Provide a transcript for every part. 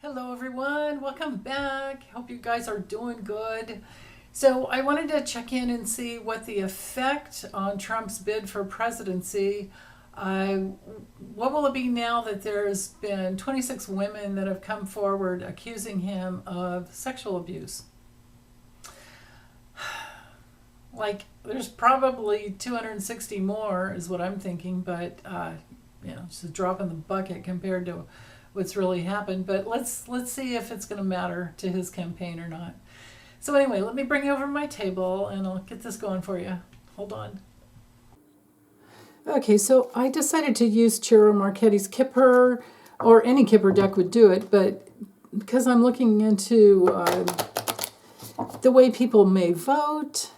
Hello everyone, welcome back. Hope you guys are doing good. So I wanted to check in and see what the effect on Trump's bid for presidency, what will it be now that there's been 26 women that have come forward accusing him of sexual abuse? Like there's probably 260 more is what I'm thinking, but it's a drop in the bucket compared to what's really happened. But let's see if it's going to matter to his campaign or not. So anyway, let me bring you over to my table and I'll get this going for you. Hold on. Okay, so I decided to use Ciro Marchetti's Kipper, or any Kipper deck would do it, but because I'm looking into the way people may vote,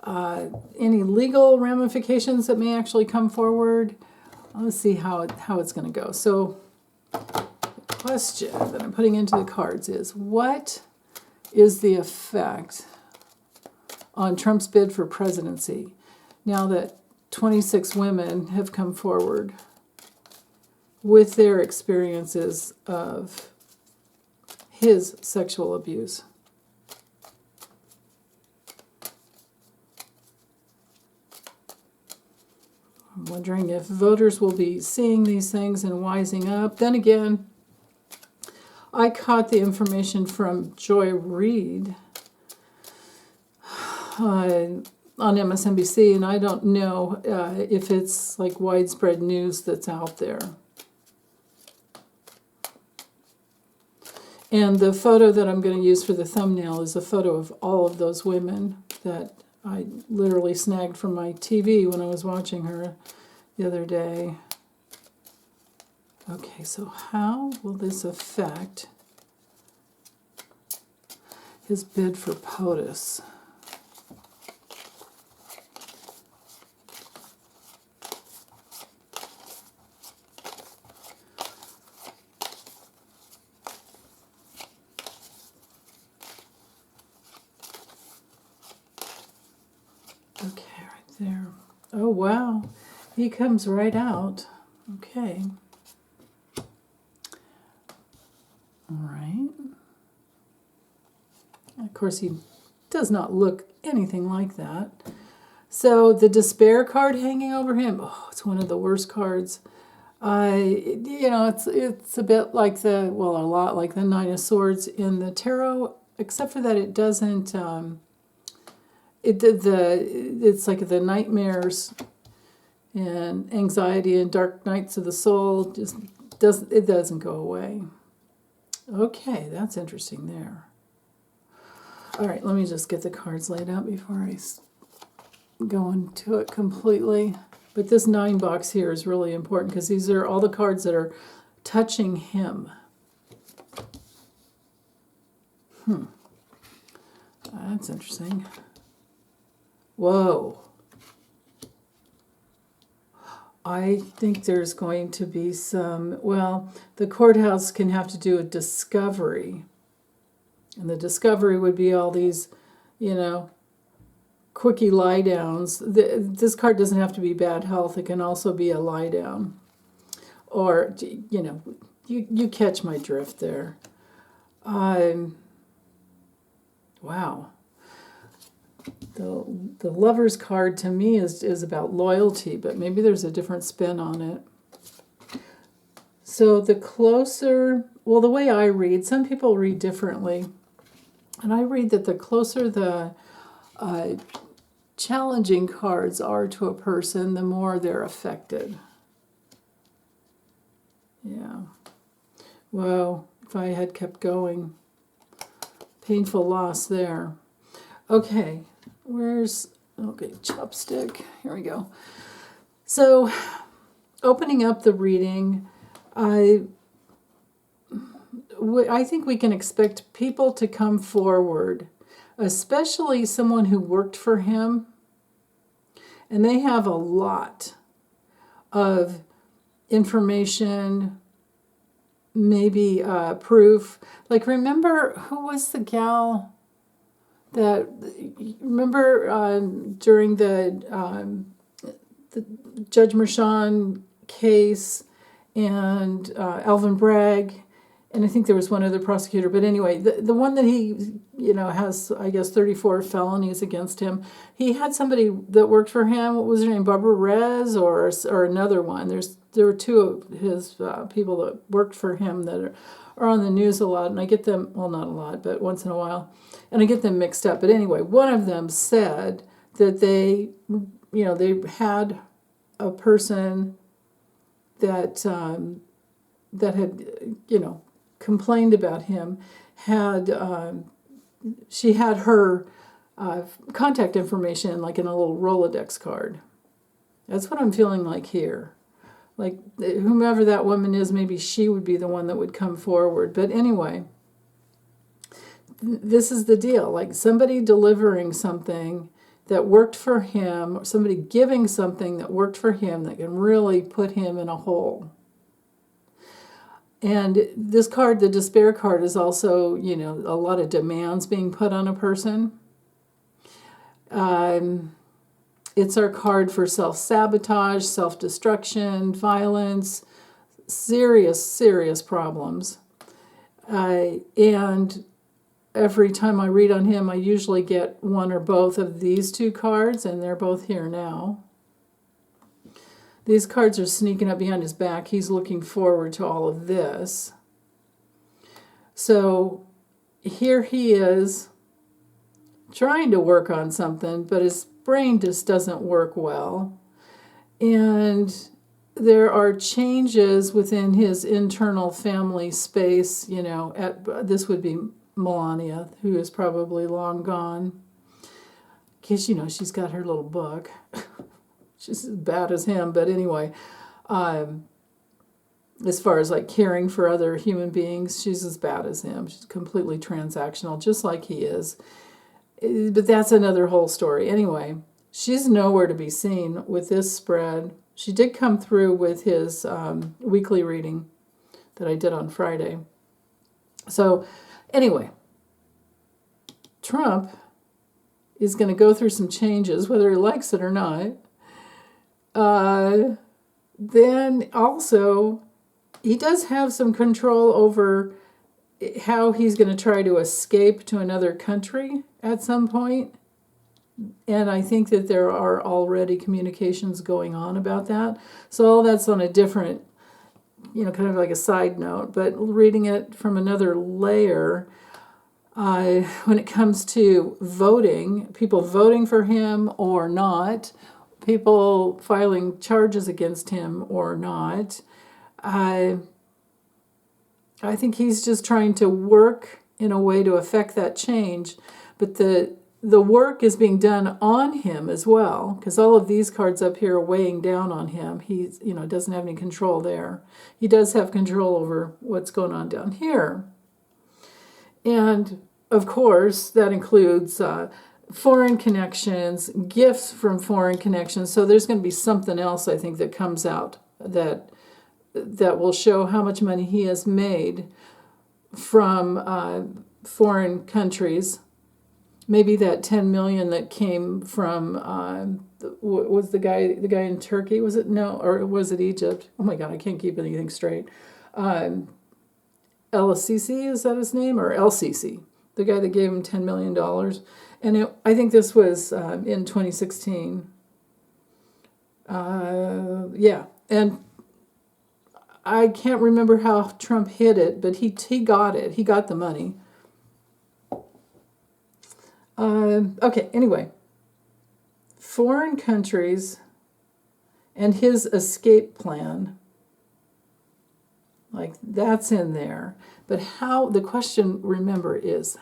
any legal ramifications that may actually come forward, let's see how it's going to go. So the question that I'm putting into the cards is, what is the effect on Trump's bid for presidency now that 26 women have come forward with their experiences of his sexual abuse? I'm wondering if voters will be seeing these things and wising up. Then again, I caught the information from Joy Reid on MSNBC, and I don't know if it's like widespread news that's out there. And the photo that I'm going to use for the thumbnail is a photo of all of those women that I literally snagged from my TV when I was watching her the other day. Okay, so how will this affect his bid for POTUS? Okay, right there. Oh, wow. He comes right out. Okay. All right. Of course, he does not look anything like that. So the despair card hanging over him, oh, it's one of the worst cards. It's a bit like a lot like the Nine of Swords in the tarot, except for that it doesn't. It's like the nightmares and anxiety and dark nights of the soul doesn't go away. Okay, that's interesting there. All right, let me just get the cards laid out before I go into it completely. But this 9 box here is really important because these are all the cards that are touching him. That's interesting. Whoa. I think there's going to be the courthouse can have to do a discovery. And the discovery would be all these, quickie lie downs. This card doesn't have to be bad health. It can also be a lie down. Or, you catch my drift there. Wow. The Lover's card to me is about loyalty, but maybe there's a different spin on it. So the way I read, some people read differently, and I read that the closer the challenging cards are to a person, the more they're affected. Yeah. Whoa, if I had kept going. Painful loss there. Okay, chopstick. Here we go. So, opening up the reading, I think we can expect people to come forward, especially someone who worked for him, and they have a lot of information, maybe proof. Like, remember, who was the gal that, during the Judge Mershon case and Alvin Bragg, and I think there was one other prosecutor, but anyway, the one that he, has, I guess, 34 felonies against him. He had somebody that worked for him. What was her name? Barbara Rez or another one. There were two of his people that worked for him that are on the news a lot, and I get them, well, not a lot, but once in a while, and I get them mixed up. But anyway, one of them said that they had a person that had, complained about him, she had her contact information like in a little Rolodex card. That's what I'm feeling like here. Like whomever that woman is, maybe she would be the one that would come forward. But anyway, this is the deal. Like somebody delivering something that worked for him, or somebody giving something that worked for him that can really put him in a hole. And this card, the despair card, is also, a lot of demands being put on a person. It's our card for self-sabotage, self-destruction, violence, serious, serious problems. And every time I read on him, I usually get one or both of these two cards, and they're both here now. These cards are sneaking up behind his back. He's looking forward to all of this. So here he is trying to work on something, but his brain just doesn't work well. And there are changes within his internal family space, this would be Melania, who is probably long gone. Because, she's got her little book. She's as bad as him, but anyway, as far as like caring for other human beings, she's as bad as him. She's completely transactional, just like he is. But that's another whole story. Anyway, she's nowhere to be seen with this spread. She did come through with his weekly reading that I did on Friday. So anyway, Trump is going to go through some changes, whether he likes it or not. Then also, he does have some control over how he's going to try to escape to another country at some point. And I think that there are already communications going on about that. So all that's on a different, kind of like a side note. But reading it from another layer, when it comes to voting, people voting for him or not, people filing charges against him or not, I think he's just trying to work in a way to affect that change. But the work is being done on him as well, because all of these cards up here are weighing down on him. He's, doesn't have any control there. He does have control over what's going on down here. And, of course, that includes foreign connections, gifts from foreign connections. So there's going to be something else, I think, that comes out that will show how much money he has made from foreign countries. Maybe that 10 million that came from was the guy in Turkey? Was it no, or was it Egypt? Oh my God, I can't keep anything straight. El-Sisi, is that his name, or El-Sisi? The guy that gave him $10 million. And I think this was in 2016. Yeah, and I can't remember how Trump hid it, but he got it. He got the money. Okay, anyway. Foreign countries and his escape plan. Like, that's in there. But the question, remember, is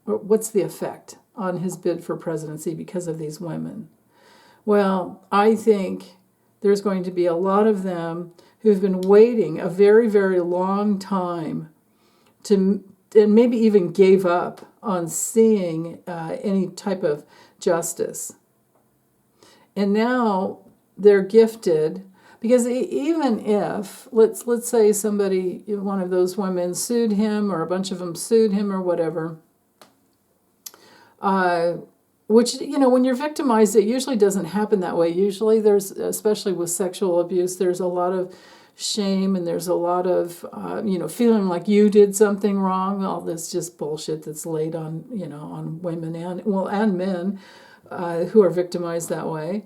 what's the effect on his bid for presidency because of these women? Well, I think there's going to be a lot of them who've been waiting a very, very long time and maybe even gave up on seeing any type of justice. And now they're gifted, because even if, let's say somebody, one of those women sued him, or a bunch of them sued him or whatever, which, when you're victimized, it usually doesn't happen that way. Usually there's, especially with sexual abuse, there's a lot of shame, and there's a lot of, feeling like you did something wrong. All this just bullshit that's laid on, on women and men who are victimized that way.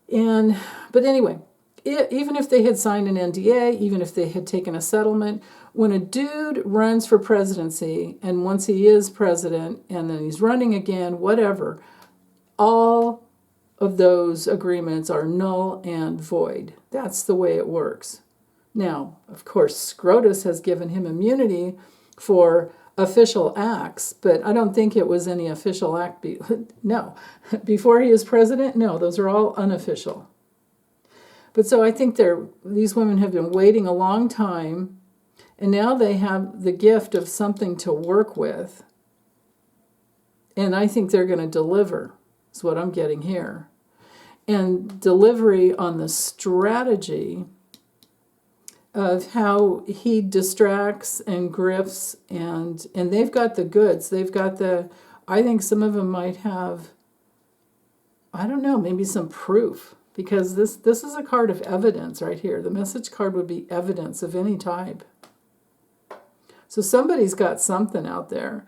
But anyway, even if they had signed an NDA, even if they had taken a settlement, when a dude runs for presidency, and once he is president, and then he's running again, whatever, all of those agreements are null and void. That's the way it works. Now, of course, SCOTUS has given him immunity for official acts, but I don't think it was any official act. No. Before he is president, no, those are all unofficial. But so I think these women have been waiting a long time, and now they have the gift of something to work with. And I think they're going to deliver, is what I'm getting here. And delivery on the strategy of how he distracts and grifts, and they've got the goods. They've got I think some of them might have, I don't know, maybe some proof, because this is a card of evidence right here. The message card would be evidence of any type. So somebody's got something out there.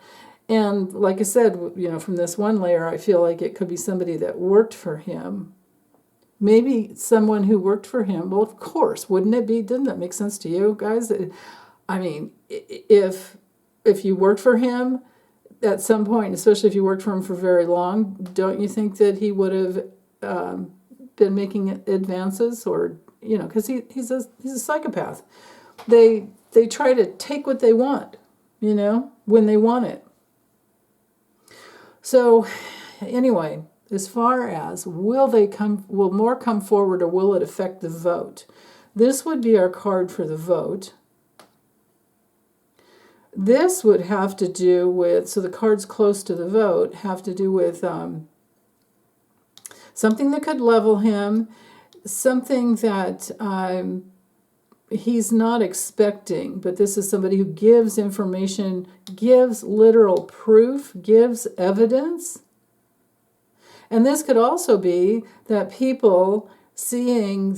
And like I said, from this one layer, I feel like it could be somebody that worked for him. Maybe someone who worked for him. Well, of course, wouldn't it be? Didn't that make sense to you guys? I mean, if you worked for him at some point, especially if you worked for him for very long, don't you think that he would have been making advances? Or, because he's a psychopath. They try to take what they want, when they want it. So, anyway, as far as will more come forward, or will it affect the vote? This would be our card for the vote. This would have to do with, so the cards close to the vote have to do with something that could level him, something that he's not expecting, but this is somebody who gives information, gives literal proof, gives evidence. And this could also be that people seeing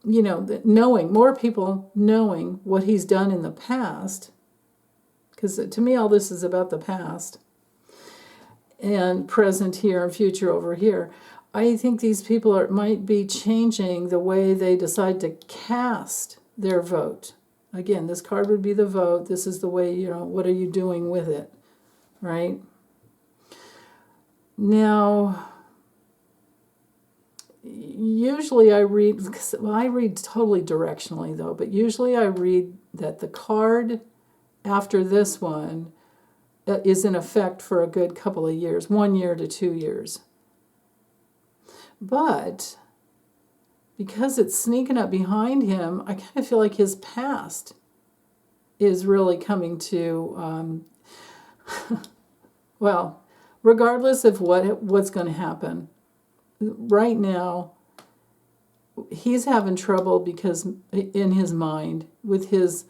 more people knowing what he's done in the past, because to me all this is about the past and present here and future over here. I think these people might be changing the way they decide to cast their vote. Again, this card would be the vote. This is the way, what are you doing with it, right? Now, usually I read totally directionally though, but usually I read that the card after this one is in effect for a good couple of years, 1 year to 2 years. But because it's sneaking up behind him, I kind of feel like his past is really coming to, well, regardless of what's going to happen, right now, he's having trouble because in his mind with this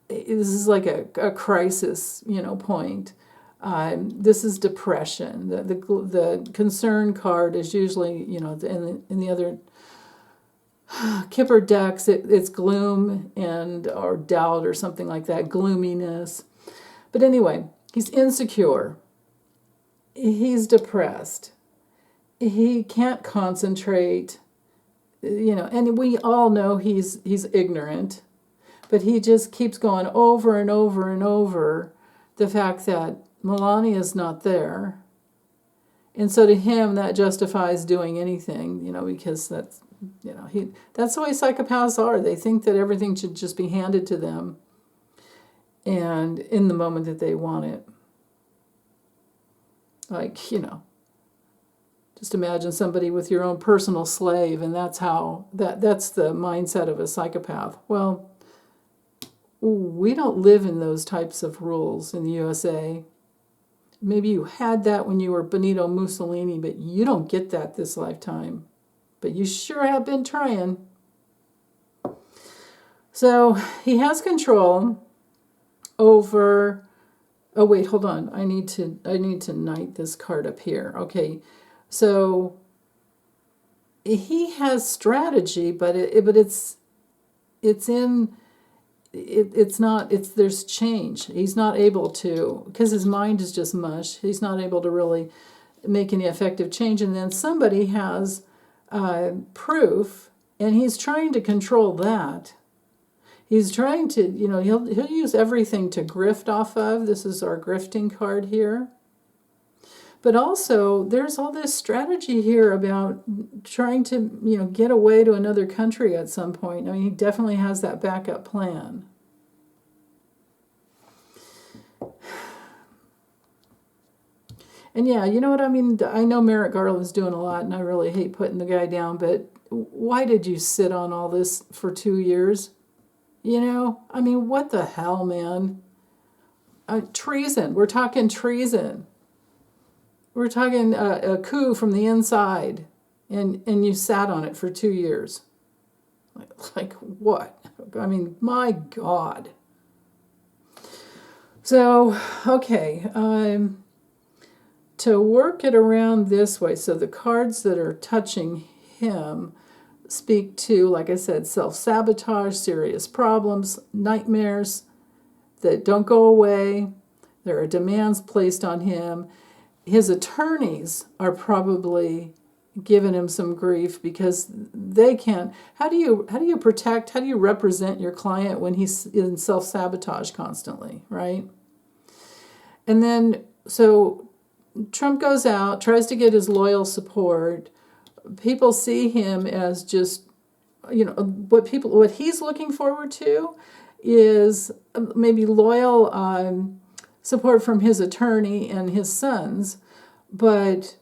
is like a crisis, point. This is depression. The concern card is usually, in the other Kipper decks, it's gloom or doubt or something like that, gloominess. But anyway, he's insecure. He's depressed. He can't concentrate, and we all know he's ignorant, but he just keeps going over and over and over the fact that Melania's not there. And so to him, that justifies doing anything, because that's, that's the way psychopaths are. They think that everything should just be handed to them and in the moment that they want it. Like, just imagine somebody with your own personal slave, and that's the mindset of a psychopath. Well, we don't live in those types of rules in the USA. Maybe you had that when you were Benito Mussolini, but you don't get that this lifetime. But you sure have been trying. So he has control over. Oh wait, hold on. I need to knight this card up here. Okay, so he has strategy, but it's in it's not it's there's change. He's not able to, because his mind is just mush. He's not able to really make any effective change. And then somebody has proof, and he's trying to control that. He's trying to, he'll use everything to grift off of. This is our grifting card here. But also, there's all this strategy here about trying to, get away to another country at some point. I mean, he definitely has that backup plan. And yeah, you know what I mean? I know Merrick Garland's doing a lot, and I really hate putting the guy down, but why did you sit on all this for 2 years? I mean, what the hell, man? Treason. We're talking treason. We're talking a coup from the inside, and you sat on it for 2 years. Like what? I mean, my God. So, okay, to work it around this way, so the cards that are touching him speak to, like I said, self-sabotage, serious problems, nightmares that don't go away. There are demands placed on him. His attorneys are probably giving him some grief because they can't. How do you represent your client when he's in self-sabotage constantly, right? And then, so Trump goes out, tries to get his loyal support. People see him as just, what he's looking forward to is maybe loyal support from his attorney and his sons, but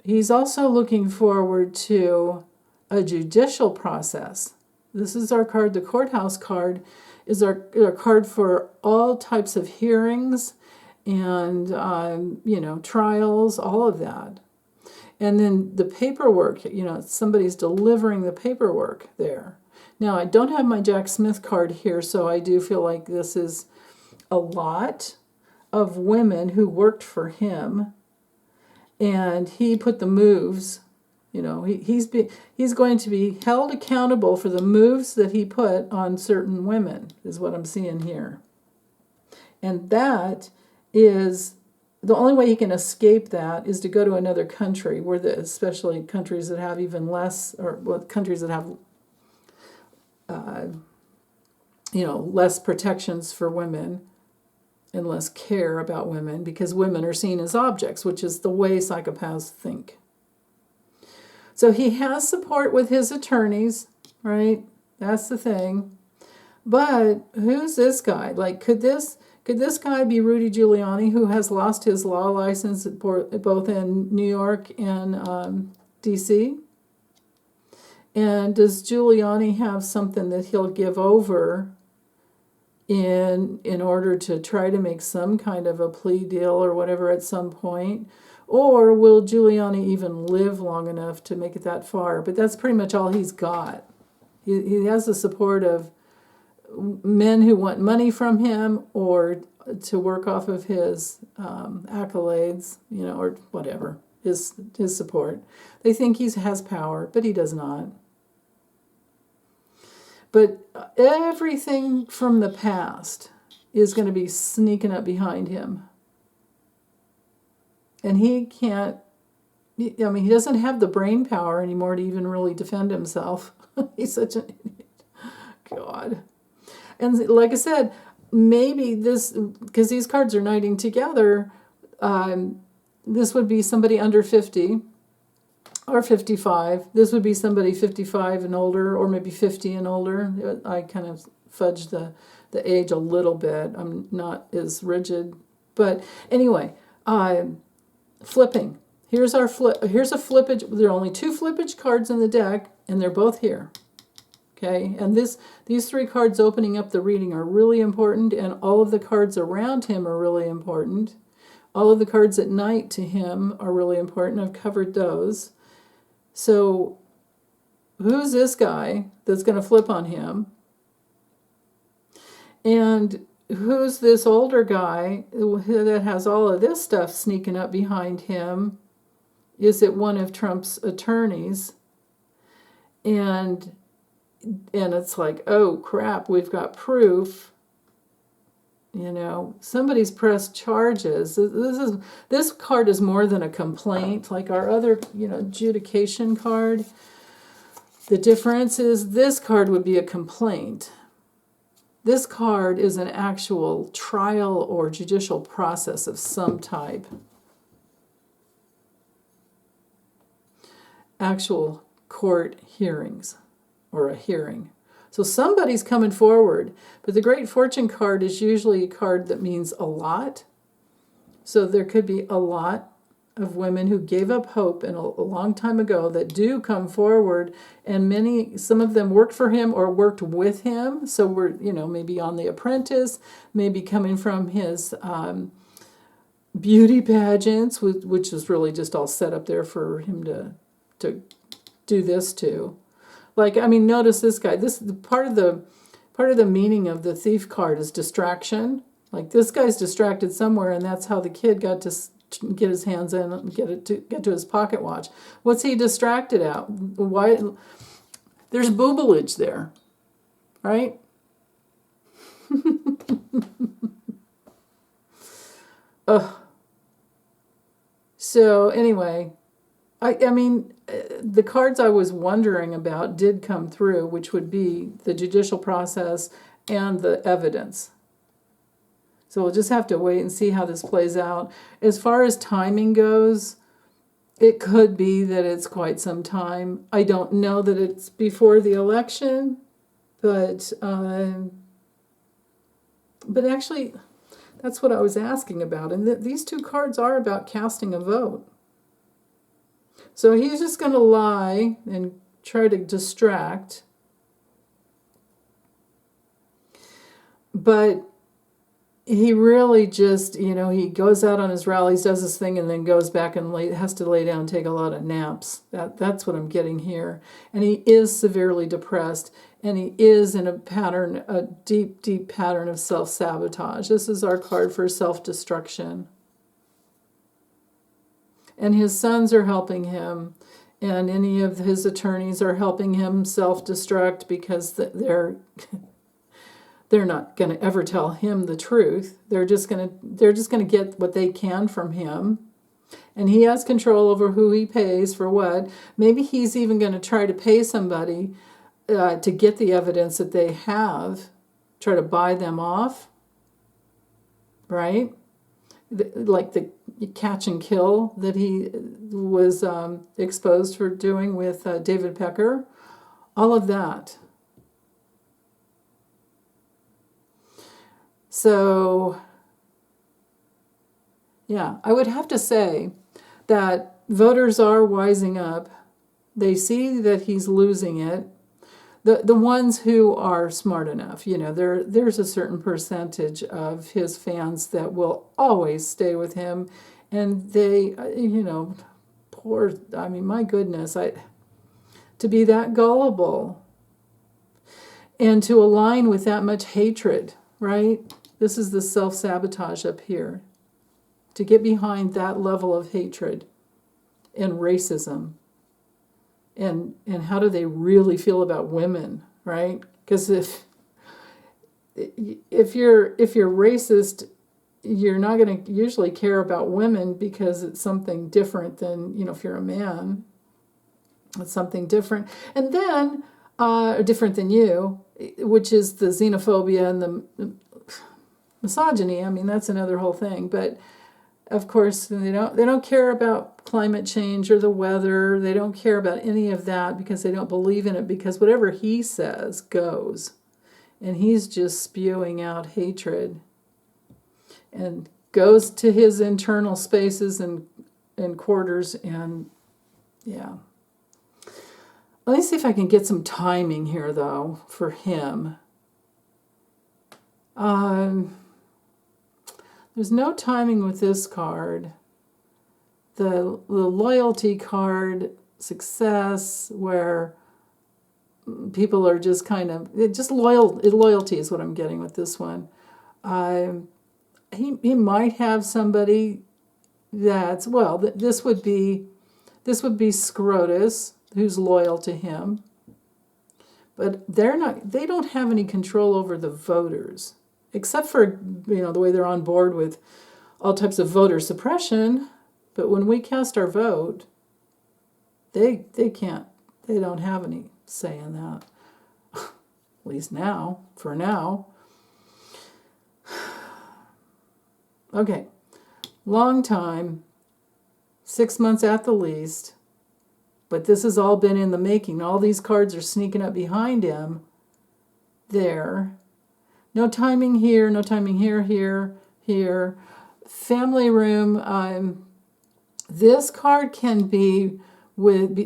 he's also looking forward to a judicial process. This is our card. The courthouse card is our card for all types of hearings and, trials, all of that. And then the paperwork, somebody's delivering the paperwork there. Now, I don't have my Jack Smith card here, so I do feel like this is a lot of women who worked for him, and he put the moves, he's going to be held accountable for the moves that he put on certain women, is what I'm seeing here. And that is the only way he can escape that is to go to another country, especially countries that have even less, countries that have, less protections for women and less care about women, because women are seen as objects, which is the way psychopaths think. So he has support with his attorneys, right? That's the thing. But who's this guy? Like, could this guy be Rudy Giuliani, who has lost his law license both in New York and D.C.? And does Giuliani have something that he'll give over in order to try to make some kind of a plea deal or whatever at some point? Or will Giuliani even live long enough to make it that far? But that's pretty much all he's got. He has the support of men who want money from him or to work off of his accolades, or whatever, his support. They think he has power, but he does not. But everything from the past is going to be sneaking up behind him. And he can't, he doesn't have the brain power anymore to even really defend himself. He's such an idiot. God. And like I said, maybe this, because these cards are knighting together, this would be somebody under 50 or 55. This would be somebody 55 and older, or maybe 50 and older. I kind of fudged the age a little bit. I'm not as rigid. But anyway, flipping. Here's a flippage. There are only 2 flippage cards in the deck, and they're both here. Okay, and these 3 cards opening up the reading are really important, and all of the cards around him are really important. All of the cards at night to him are really important. I've covered those. So who's this guy that's going to flip on him? And who's this older guy that has all of this stuff sneaking up behind him? Is it one of Trump's attorneys? And it's like, oh crap, we've got proof. Somebody's pressed charges. This card is more than a complaint, like our other, adjudication card. The difference is this card would be a complaint. This card is an actual trial or judicial process of some type. Actual court hearings or a hearing. So somebody's coming forward, but the Great Fortune card is usually a card that means a lot. So there could be a lot of women who gave up hope a long time ago that do come forward, and some of them worked for him or worked with him. So we're, maybe on The Apprentice, maybe coming from his beauty pageants, which is really just all set up there for him to do this to. Like, notice this guy. This part of the meaning of the thief card is distraction. Like, this guy's distracted somewhere, and that's how the kid got to get his hands in and get to his pocket watch. What's he distracted at? Why? There's boobage there, right? So anyway, the cards I was wondering about did come through, which would be the judicial process and the evidence. So we'll just have to wait and see how this plays out. As far as timing goes, it could be that it's quite some time. I don't know that it's before the election, but actually, that's what I was asking about. And these two cards are about casting a vote. So he's just going to lie and try to distract. But he really just, he goes out on his rallies, does his thing, and then goes back and has to lay down and take a lot of naps. That's what I'm getting here. And he is severely depressed, and he is in a deep, deep pattern of self-sabotage. This is our card for self-destruction. And his sons are helping him, and any of his attorneys are helping him self-destruct because they're not going to ever tell him the truth. They're just going to get what they can from him. And he has control over who he pays for what. Maybe he's even going to try to pay somebody to get the evidence that they have, try to buy them off, right? Like the catch and kill that he was exposed for doing with David Pecker. All of that. So, yeah, I would have to say that voters are wising up. They see that he's losing it. The ones who are smart enough, there's a certain percentage of his fans that will always stay with him. And they, my goodness, to be that gullible and to align with that much hatred, right? This is the self-sabotage up here. To get behind that level of hatred and racism. And how do they really feel about women, right? Because if you're racist, you're not going to usually care about women because it's something different than, if you're a man, it's something different. And then, different than you, which is the xenophobia and the misogyny. That's another whole thing. But of course, they don't care about climate change or the weather. They don't care about any of that because they don't believe in it, because whatever he says goes. And he's just spewing out hatred and goes to his internal spaces and quarters. And yeah. Let me see if I can get some timing here, though, for him. There's no timing with this card. The loyalty card, success, where people are just kind of, just loyalty is what I'm getting with this one. He might have somebody that's, this would be Scrotus, who's loyal to him. But they don't have any control over the voters, except for, the way they're on board with all types of voter suppression. But when we cast our vote, they don't have any say in that. At least now, for now. Okay, long time, 6 months at the least, but this has all been in the making. All these cards are sneaking up behind him. There. No timing here, no timing here, here. Family room. This card can be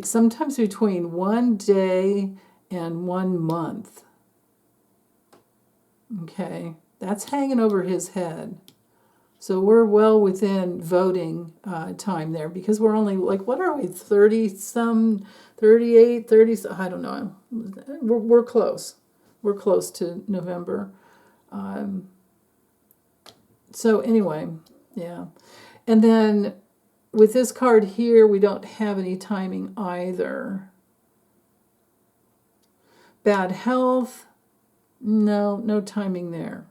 sometimes between 1 day and 1 month. Okay, that's hanging over his head. So we're well within voting time there, because we're only, like, what are we, 30-some, 38, 30, I don't know. We're close. We're close to November. So anyway, yeah. And then with this card here, we don't have any timing either. Bad health, no timing there.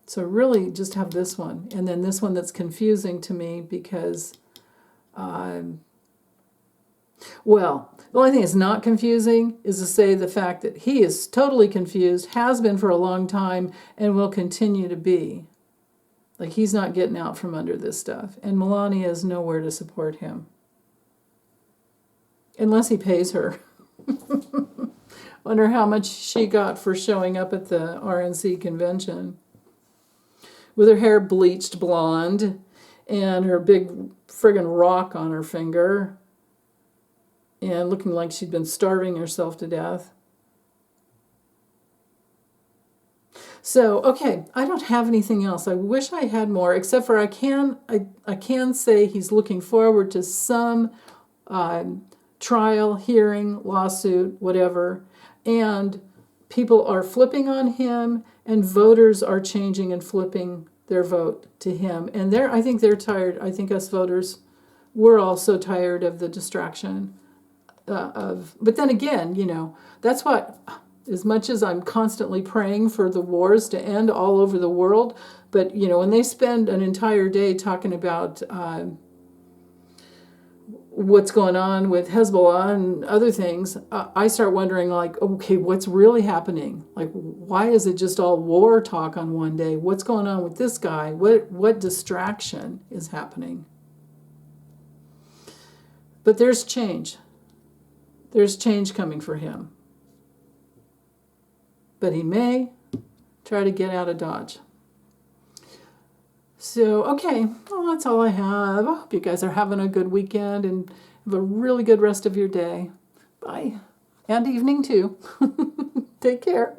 So really just have this one. And then this one that's confusing to me because, well, the only thing that's not confusing is to say the fact that he is totally confused, has been for a long time, and will continue to be. Like, he's not getting out from under this stuff. And Melania is nowhere to support him. Unless he pays her. Wonder how much she got for showing up at the RNC convention. With her hair bleached blonde and her big friggin' rock on her finger and looking like she'd been starving herself to death. So, okay, I don't have anything else. I wish I had more, except for I can say he's looking forward to some trial, hearing, lawsuit, whatever, and people are flipping on him, and voters are changing and flipping their vote to him. And I think they're tired. I think us voters, we're all so tired of the distraction but then again, that's what, as much as I'm constantly praying for the wars to end all over the world, but, when they spend an entire day talking about what's going on with Hezbollah and other things, I start wondering, like, okay, what's really happening? Like, why is it just all war talk on one day? What's going on with this guy? What distraction is happening? But there's change. There's change coming for him. But he may try to get out of Dodge. So, okay, well, that's all I have. I hope you guys are having a good weekend and have a really good rest of your day. Bye. And evening, too. Take care.